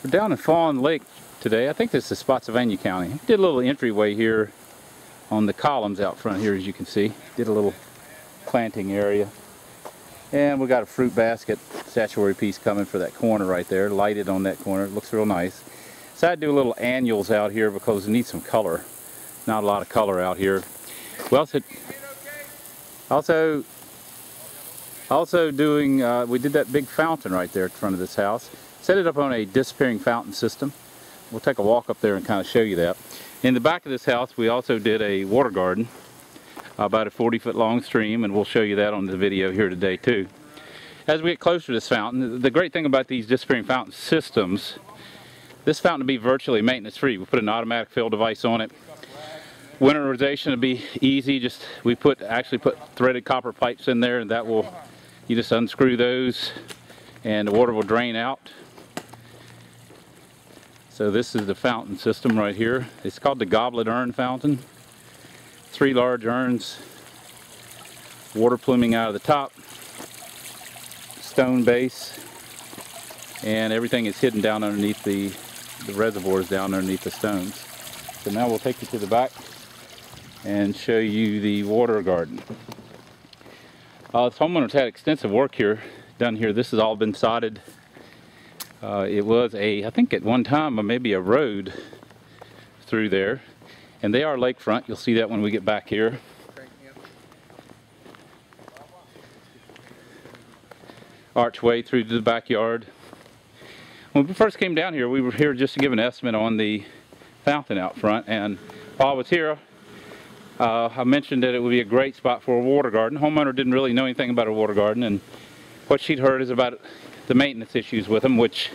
We're down in Fawn Lake today. I think this is Spotsylvania County. Did a little entryway here on the columns out front here, as you can see. Did a little planting area. And we got a fruit basket statuary piece coming for that corner right there, lighted on that corner. It looks real nice. So I do a little annuals out here because it needs some color. Not a lot of color out here. We also doing, we did that big fountain right there in front of this house. Set it up on a disappearing fountain system. We'll take a walk up there and kind of show you that. In the back of this house, we also did a water garden, about a 40-foot long stream, and we'll show you that on the video here today too. As we get closer to this fountain, the great thing about these disappearing fountain systems, this fountain will be virtually maintenance-free. We put an automatic fill device on it. Winterization will be easy. We actually put threaded copper pipes in there, and that will, you just unscrew those, and the water will drain out. So this is the fountain system right here. It's called the Goblet Urn Fountain. 3 large urns, water pluming out of the top, stone base, and everything is hidden down underneath the reservoirs down underneath the stones. So now we'll take you to the back and show you the water garden. This homeowner's had extensive work here, done here. This has all been sodded. It was I think at one time, maybe a road through there. And they are lakefront. You'll see that when we get back here. Archway through to the backyard. When we first came down here, we were here just to give an estimate on the fountain out front. And while I was here, I mentioned that it would be a great spot for a water garden. Homeowner didn't really know anything about a water garden, and what she'd heard is about the maintenance issues with them, which,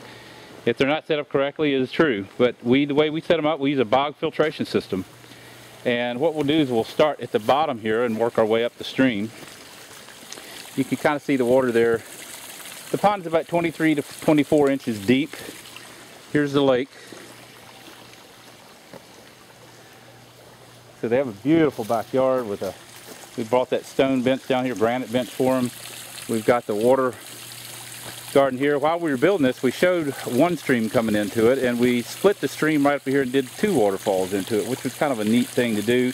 if they're not set up correctly, is true. But the way we set them up, we use a bog filtration system. And what we'll do is we'll start at the bottom here and work our way up the stream. You can kind of see the water there. The pond is about 23 to 24 inches deep. Here's the lake. So they have a beautiful backyard with we brought that stone bench down here, granite bench for them. We've got the water garden here. While we were building this, we showed one stream coming into it, and we split the stream right up here and did 2 waterfalls into it, which was kind of a neat thing to do.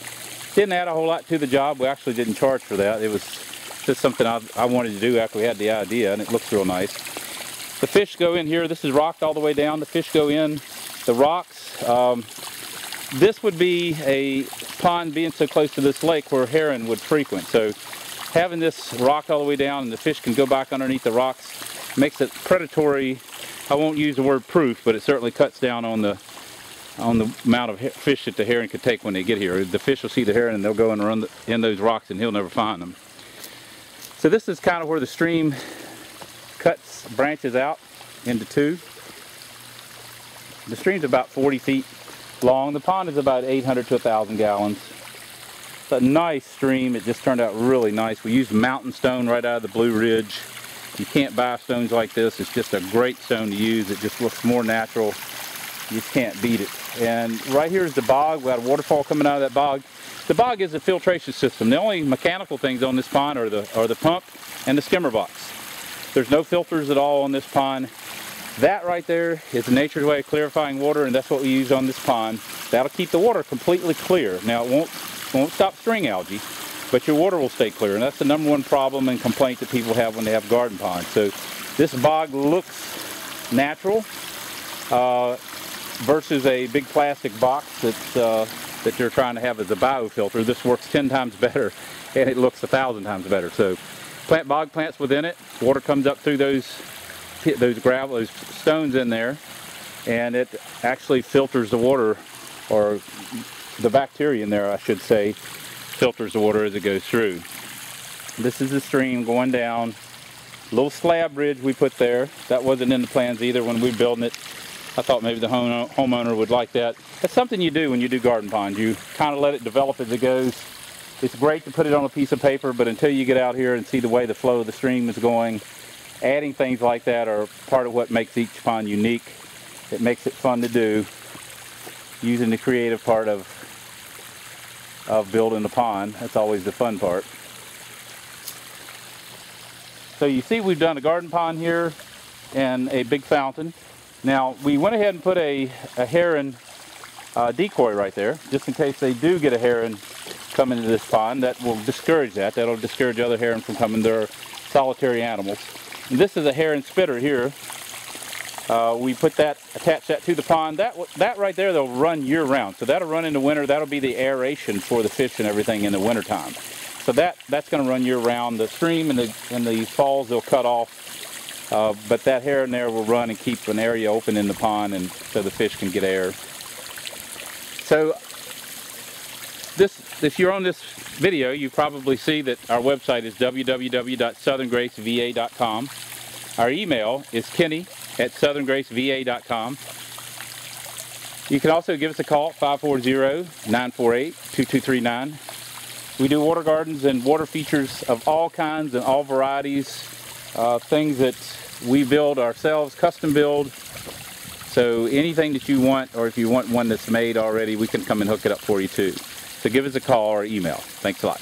Didn't add a whole lot to the job. We actually didn't charge for that. It was just something I wanted to do after we had the idea, and it looks real nice. The fish go in here. This is rocked all the way down. The fish go in the rocks. This would be a pond being so close to this lake where heron would frequent. So having this rocked all the way down and the fish can go back underneath the rocks makes it predatory. I won't use the word proof, but it certainly cuts down on the amount of fish that the heron could take when they get here. The fish will see the heron and they'll go and run in those rocks and he'll never find them. So this is kind of where the stream branches out into 2. The stream's about 40 feet long. The pond is about 800 to 1,000 gallons. It's a nice stream. It just turned out really nice. We used mountain stone right out of the Blue Ridge. You can't buy stones like this. It's just a great stone to use. It just looks more natural. You just can't beat it. And right here is the bog. We got a waterfall coming out of that bog. The bog is a filtration system. The only mechanical things on this pond are the pump and the skimmer box. There's no filters at all on this pond. That right there is nature's way of clarifying water, and that's what we use on this pond. That'll keep the water completely clear. Now it won't stop string algae, but your water will stay clear, and that's the #1 problem and complaint that people have when they have garden ponds. So this bog looks natural versus a big plastic box that you're trying to have as a biofilter. This works 10 times better, and it looks 1,000 times better. So plant bog plants within it. Water comes up through those stones in there, and it actually filters the water, or the bacteria in there, I should say, filters the water as it goes through. This is the stream going down. Little slab bridge we put there. That wasn't in the plans either when we were building it. I thought maybe the homeowner would like that. That's something you do when you do garden ponds. You kind of let it develop as it goes. It's great to put it on a piece of paper, but until you get out here and see the way the flow of the stream is going, adding things like that are part of what makes each pond unique. It makes it fun to do, using the creative part of building a pond. That's always the fun part. So you see we've done a garden pond here and a big fountain. Now, we went ahead and put a heron decoy right there, just in case they do get a heron come into this pond. That will discourage that. That'll discourage other heron from coming. They're solitary animals. And this is a heron spitter here. We put that, attach that to the pond. That right there, they'll run year-round. So that'll run in the winter. That'll be the aeration for the fish and everything in the wintertime. So that's going to run year-round. The stream and the falls they'll cut off, but that heron there will run and keep an area open in the pond, and so the fish can get air. So if you're on this video, you probably see that our website is www.southerngraceva.com. Our email is kenny@southerngraceva.com. You can also give us a call at 540-948-2239. We do water gardens and water features of all kinds and all varieties, things that we build ourselves, custom build. So anything that you want, or if you want one that's made already, we can come and hook it up for you too. So give us a call or email. Thanks a lot.